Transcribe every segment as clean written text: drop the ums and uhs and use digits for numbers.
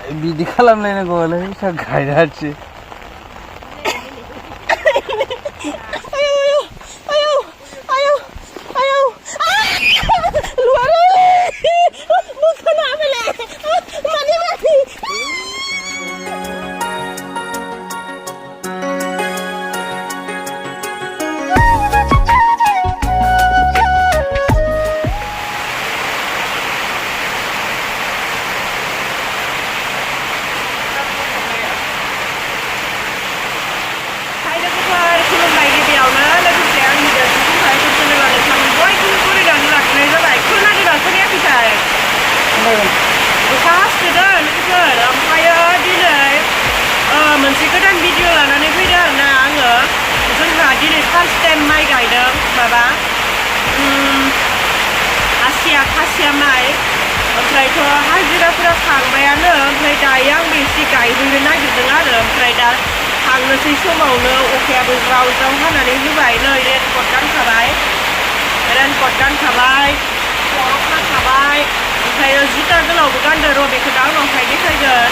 बिदि खालामलायनांगौआलाय सा गायनासो मोनसे गोदान भिडिअ लानानै फैदों आरोना आङो जोंहा दिनै फार्स्ट टाइम माइ गायदों माबा खासिया माइ ओमफ्रायथ' हाजिराफोरा खांबायानो ओमफ्राय दायो आंबो एसे गायहैनो नागिरदों आरो ओमफ्राय दा थांनोसै समावनो अखायाबो ज्राव ज्राव हानानै होबाय नै रेनकट गानखाबाय खर'आव खाखाबाय ओमफ्राय जुथा गोलावबो गानदों र' बेखौ दा उनावहाय देखायगोन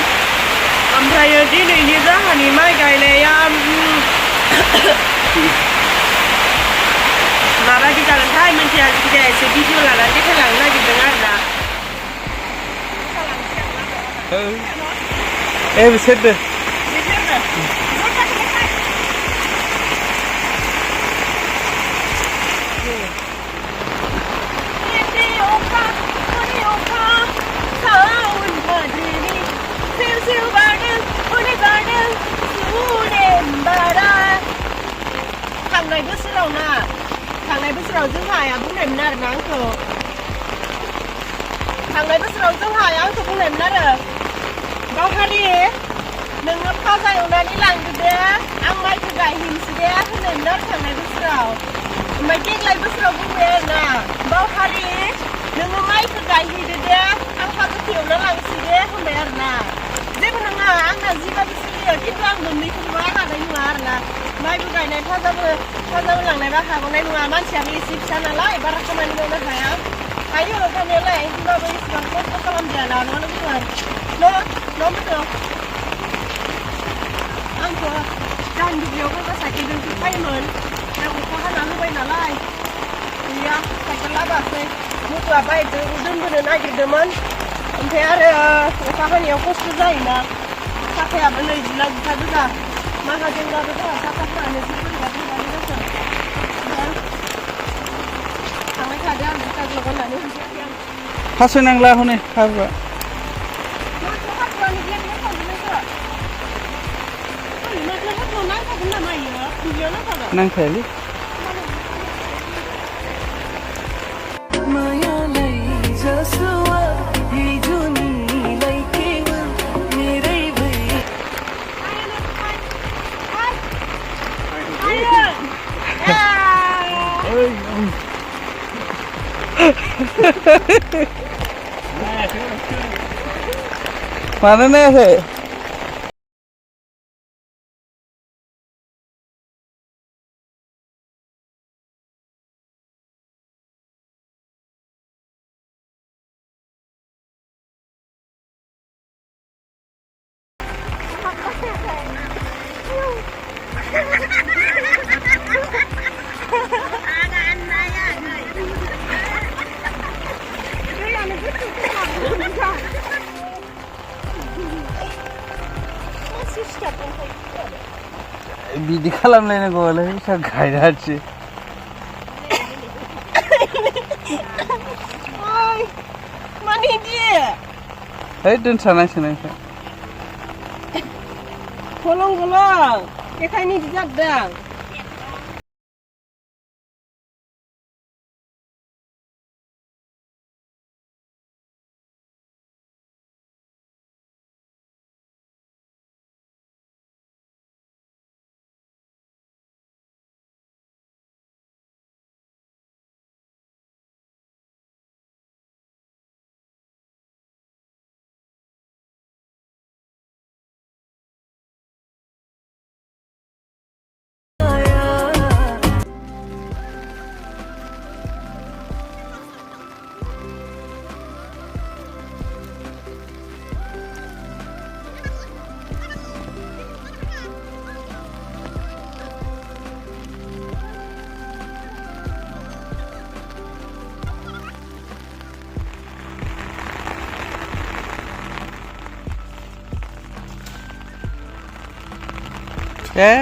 ओमफ्राय दिनैनि जोंहानि माइ गायनाया माबायदि जागोनथाय मिन्थिया जायखिजाया एसे भिडिअ लानानै देखायलांनो नागिरदों आरोना बिसोरदो थांनाय बोसोराव जोंहा आइया बुंनायमोन आरोना आंखौ थांनाय बोसोराव जोंहा आइया आंखौ बुंनायमोन आरो गावहारि नोङो फाजा एवनानै लांदो दे आं माइखौ गायहैनोसै दे होननायमोन आरो थांनाय बोसोराव ओमफ्राय देग्लाय बोसोराव बुंबाय आरोना गावहारि नोङो माइखौ गायहैदो दे आं फाजाखौ एवना लांसै दे होनबाय आरोना जेबो नङा आंना जिबाबो सोलियो खिन्थु आं मोननैखौबो हानाय नङा आरोना माइबो गायनाय फाजाबो लांनायबा हागौनाय नङा मानसियाबो एसे फिसा नालाय बारा खामानि मावनो हाया हायो हानायालाय होमबाबो एसेबां खस्थ' खालामजायाना नङा लोगोफोर न' आंथ' जाहानि दुब्लियाव गावगा साइकेलजोंसो फायोमोन दा अखा हाना होबाय नालाय गैया साइकेल लाबोआसै मोसौआ बाइकजों दोनबोनो नागिरदोंमोन ओमफ्राय आरो अखा हानायाव खस्थ' जायोना साखायाबो नै जिला जिथा गोजा माहाजोनबाबो जोंहा साखाफ्रानो जि बोरैबा जाथों थांबाय थादो आं जुथा ग्लब होननानै होनसै आं हासोनांला हनै हाब्रुआ नांखायालै mana nayakhै बिदि खालामलायनांगौआलाय सा गायनासो माने इदि है दोनथानांसिगोन गलं गलं बेखायनो इदि जादों เอ๊ะ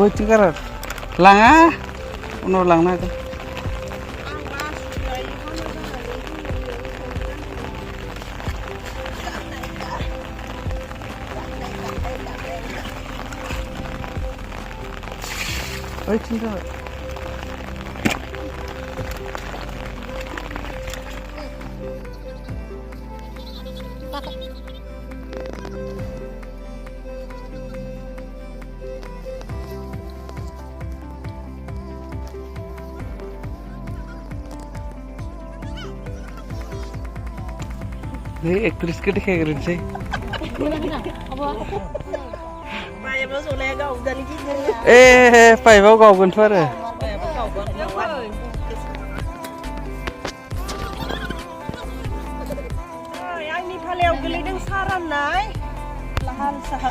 Boy tinggal langa, uno lang na kan. Boy tinggal. Ini aktris ke deh kayak gini sih. Phải vào gò gần thôi rồi. Anh đi pha leo cái lý đứng xa răn này. Lahan saha.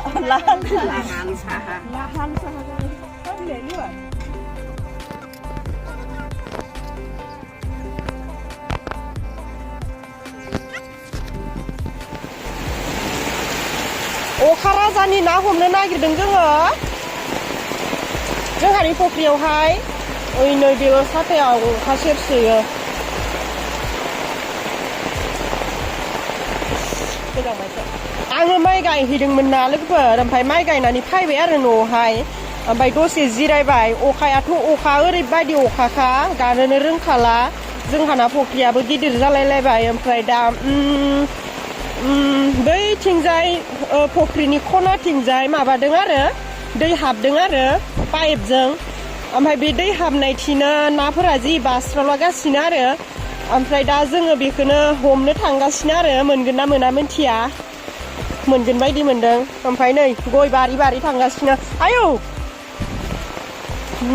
Không để nữa. अखाराजानि ना हमनो नागिरदों जोंहानि फुख्रियावहाय ओइ नै बे साथायाव अखा सेरसोयो आङो माइ गायहैदोंमोन ना लोगोफोर ओमफ्राय माइ गायनानै फैबाय आरो न'आवहाय ओमफ्राय दसे जिरायबाय अखायाथ' अखा ओरैबायदि अखाखा गानोनो रोंखाला जोंहाना फुख्रियाबो गिदिर जालायलायबाय ओमफ्राय दा बैथिंजाय फुख्रिनि खनाथिंजाय माबादों आरो दै हाबदों आरो पाइपजों ओमफ्राय बे दै हाबनायथिनो नाफोरा जि बास्रावलागासिनो आरो ओमफ्राय दा जोङो बेखौनो हमनो थांगासिनो आरो मोनगोन ना मोना मिन्थिया मोनगोन बायदि मोनदों ओमफ्राय नै गय बारि थांगासिनो आयौ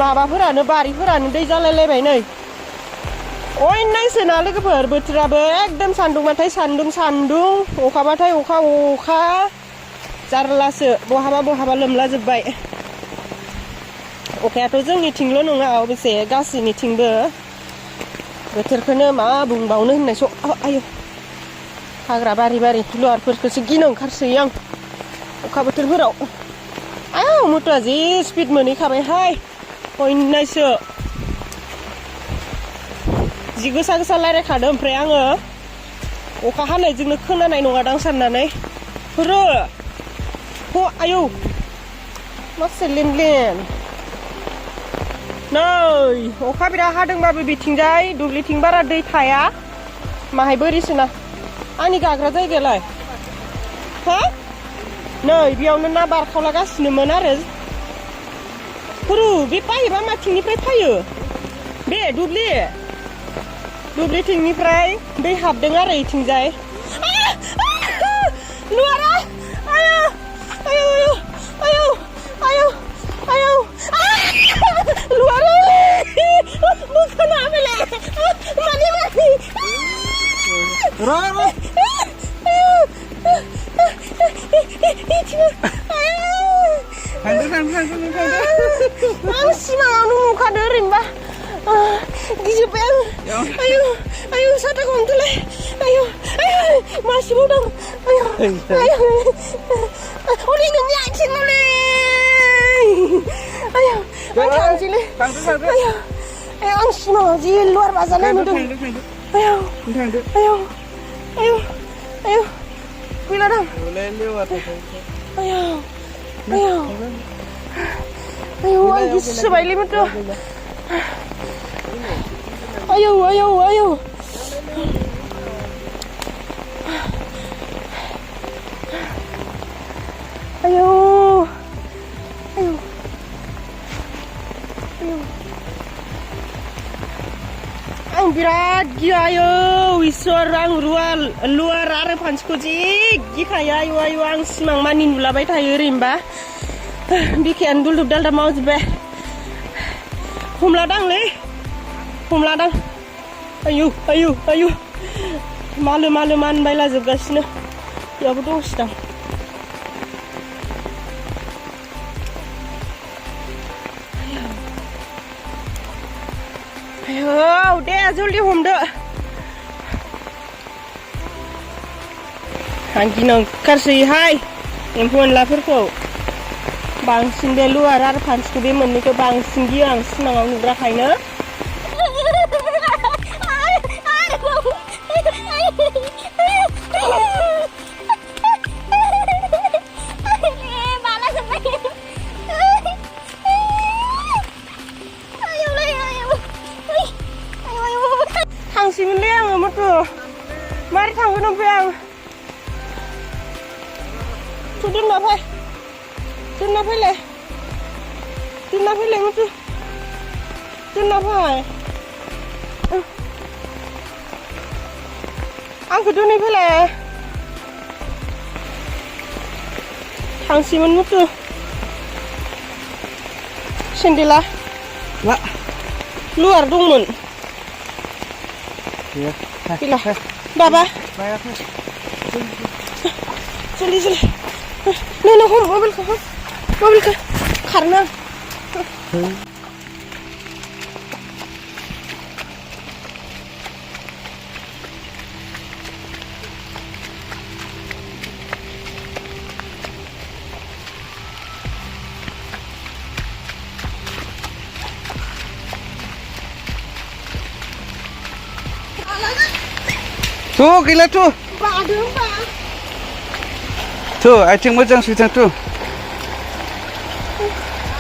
माबाफोरानो बारिफोरानो दै जालायलायबाय नै अयनायसोना लोगोफोर बोथोराबो एकदम सान्दुंबाथाय सान्दुं अखाबाथाय अखा जारलासो बहाबा लोमला जोब्बाय अखायाथ' जोंनिथिंल' नङा अबसे गासैनिथिंबो बोथोरखौनो मा बुंबावनो होननायसो आयौ हाग्रा बारि लुवारफोरखौसो गिनो ओंखारसोयो आं अखा बोथोरफोराव आयौ मटरा जि स्पिड मोनहैखाबायहाय अयनायसो जि गोसा रायलायखादों ओमफ्राय आङो अखा हानायजोंनो खोनानाय नङादां साननानै हो आयौ मासे लेन नै अखा बिराद हादोंबाबो बिथिंजाय दुब्लिथिं बारा दै थाया माहाय बोरिसोना आंनि गाग्रा जायगायालाय हा नै बेयावनो ना बारखावलागासिनोमोन आरो बे पाइपआ माथिंनिफ्राय फैयो बे दुब्लिथिंनिफ्राय दै हाबदों आरो इथिंजाय लुवारा आयौ लुवारा बुखाना बेले मानि आं सिमाङावनो नुखादों ओरैनोबा गिजोब्बाय आयौ साथाखौ हमथ'लाय आयौ मासेबाव दं आयौ हनै नोंनि आथिङावलै आयौ आं थांसैलै आयौ आं सिमाङाव जि लुवार बाजानाय नुदों आयौ गैला दं आयौ आं गिसोबायलै माथो आयौ आं बिराद गियो आयौ इसोर आं लुवार आरो फानसिखौ जि गिखायो आयौ आं सिमां मानि नुलाबाय थायो ओरैनोबा बिखायानो दुलदुब दालदाब मावजोब्बाय हमलादांलै आयौ मालो मानबायला जोबगासिनो बेयावबो दंसैदां दे जल्दि हमदो आं गिनो ओंखारसैहाय एम्फौ एनलाफोरखौ बांसिन बे लुवार आरो फान्सिखौ बे मोननैखौ बांसिन गियो आं सिमाङाव नुग्राखायनो थांसैमोनलै आङो मथ' मारै थांगोन ओमफ्राय आं दोनना फैलाय मथ' दोनना फै आंखौ दोनै फैलाय थांसैमोन मथ' सेन्देला लुवार दंमोन गैला बाबा जल्दि नों हम मबाइलखौ खारनो Tuh, gila tuh. बादों बा Tuh, आथिं मोजां सैथां tuh.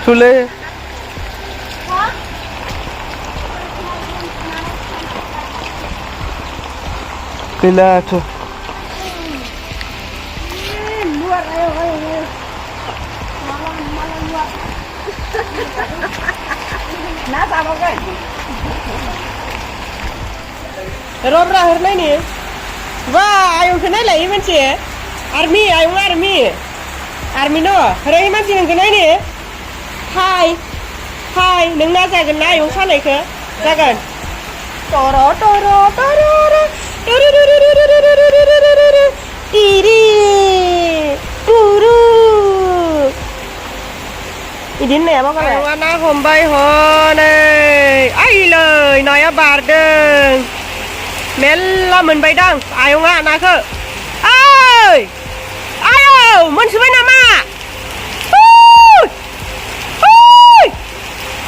Tuh Gila tuh. luar ayo malah luar nah sama kan Robra hernai ni wah ayo kenai lah ini macam army no hari macam yang kenai ni hai neng nak jagan na ayo sana ke jagan toro tiri turu idin này bác ơi anh á hôm bay hồ này ai lời nói à bà đừng mẹ lo mình bay đăng ai không á na khơ ơi ai ơi mình sẽ bay nằm à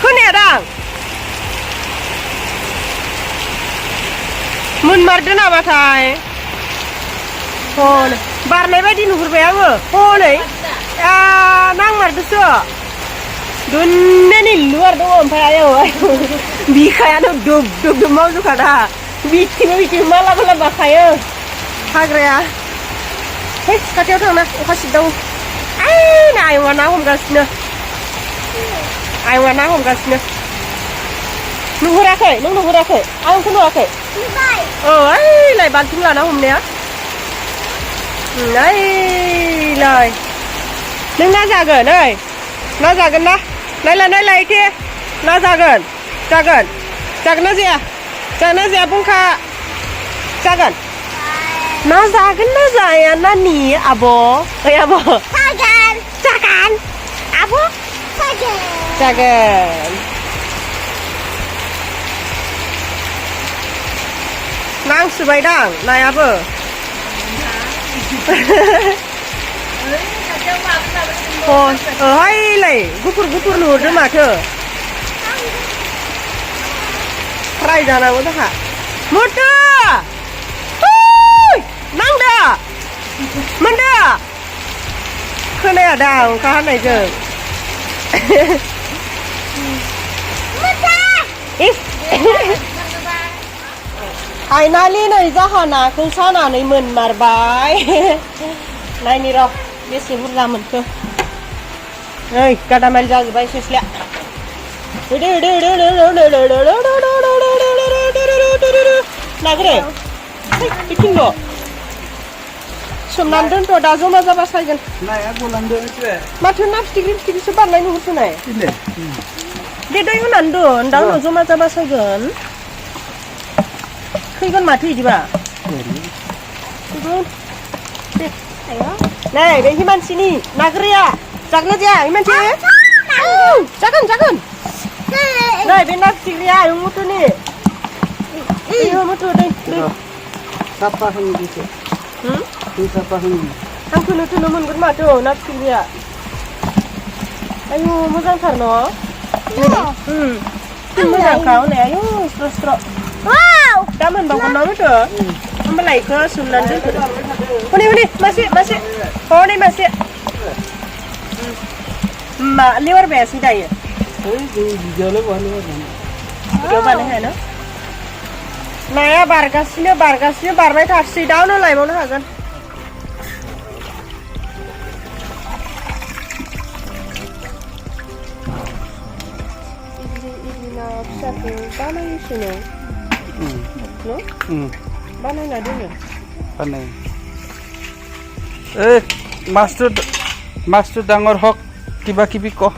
khơi nè đăng mình mar đứa nào mà thầy hồ này bà này bay đi nụ cười béo mà hồ này à năng mar đứa sữa Dunia ni luar doang payah, bikaya tu dub mau tu kada, bikin malah bakaya, hagrea, hei kacau tu na, kasih tahu, ay warna hom gasnya, nunggu rakai, aku kena rakai, oh, lai banting lah na hom ni ya, lai, nunggu jaga, na jaga na. Nai ke na jagan na zia bungka jagan na zaya na ni abo abo jagan abo jagan nang subai dang nai abo hai lei gukur nur deh macam fry jana udah ha muda nang dah mana kena ada kan này je hai nali này ra hana kun sana này mình marbai này ni roh biasa burda mentu Hey, kada mal jauh baik seslia. Nagre. Bikin lo. Semnan dan to dazo maza basagan. Nah, aku landu itu. Matun naf stigri sebar lain urut nai. Ini. Dia doy nandu, ndang dazo maza basagan. Kaigan mati jiba. Ayo. Nah, deh himan sini. Nagre ya. Jagan aja, iman cik. Jagan. Nah, benar sih ya, yang mutu ni. Ayo motor deh. Sapa hang gitu. Ini sapa hang. Ang tulo mun gud ma to na pilya. Ayo motor no. Motor kau ne ayo stro. Wow. Daman bang kono to. Amalai ke sunan deh. Ini masih. Oh ini masih. Ma liver besi dah ya. Jauh boleh. Coba nih no. Naya bargasnya barbai taksi down lah mau hagan. Ini na satu mana sini? No? Mana nado nih? Panai. Master dangor hok kiba kibi ko.